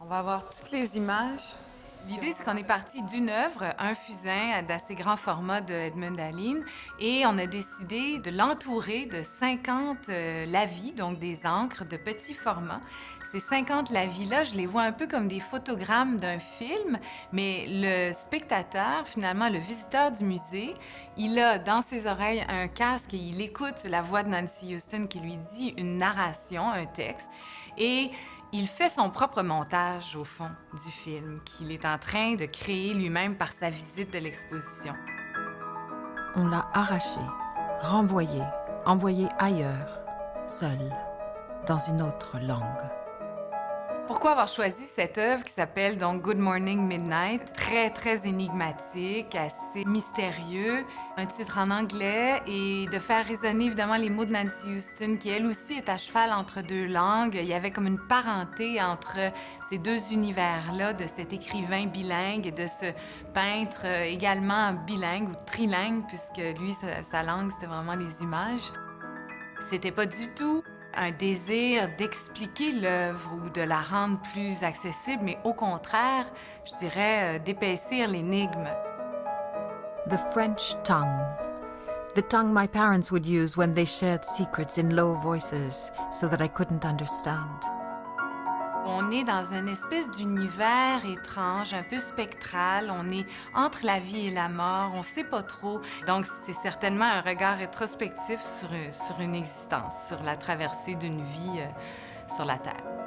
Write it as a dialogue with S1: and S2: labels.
S1: On va avoir toutes les images. L'idée, c'est qu'on est parti d'une œuvre, un fusain d'assez grand format de Edmund Alleyne, et on a décidé de l'entourer de 50 lavis, donc des encres de petit format. Ces 50 lavis-là, je les vois un peu comme des photogrammes d'un film, mais le spectateur, finalement, le visiteur du musée, il a dans ses oreilles un casque et il écoute la voix de Nancy Houston qui lui dit une narration, un texte, et il fait son propre montage, au fond, du film, qu'il est en train de créer lui-même par sa visite de l'exposition.
S2: On l'a arraché, renvoyé, envoyé ailleurs, seul, dans une autre langue.
S1: Pourquoi avoir choisi cette œuvre qui s'appelle donc Good Morning Midnight? Très, très énigmatique, assez mystérieux, un titre en anglais et de faire résonner évidemment les mots de Nancy Houston qui elle aussi est à cheval entre deux langues. Il y avait comme une parenté entre ces deux univers-là, de cet écrivain bilingue et de ce peintre également bilingue ou trilingue puisque lui, sa langue, c'était vraiment les images. C'était pas du tout un désir d'expliquer l'œuvre ou de la rendre plus accessible, mais au contraire, je dirais, d'épaissir l'énigme.
S2: The French tongue. The tongue my parents would use when they shared secrets in low voices so that I couldn't understand.
S1: On est dans une espèce d'univers étrange, un peu spectral. On est entre la vie et la mort, on ne sait pas trop. Donc, c'est certainement un regard rétrospectif sur une existence, sur la traversée d'une vie sur la Terre.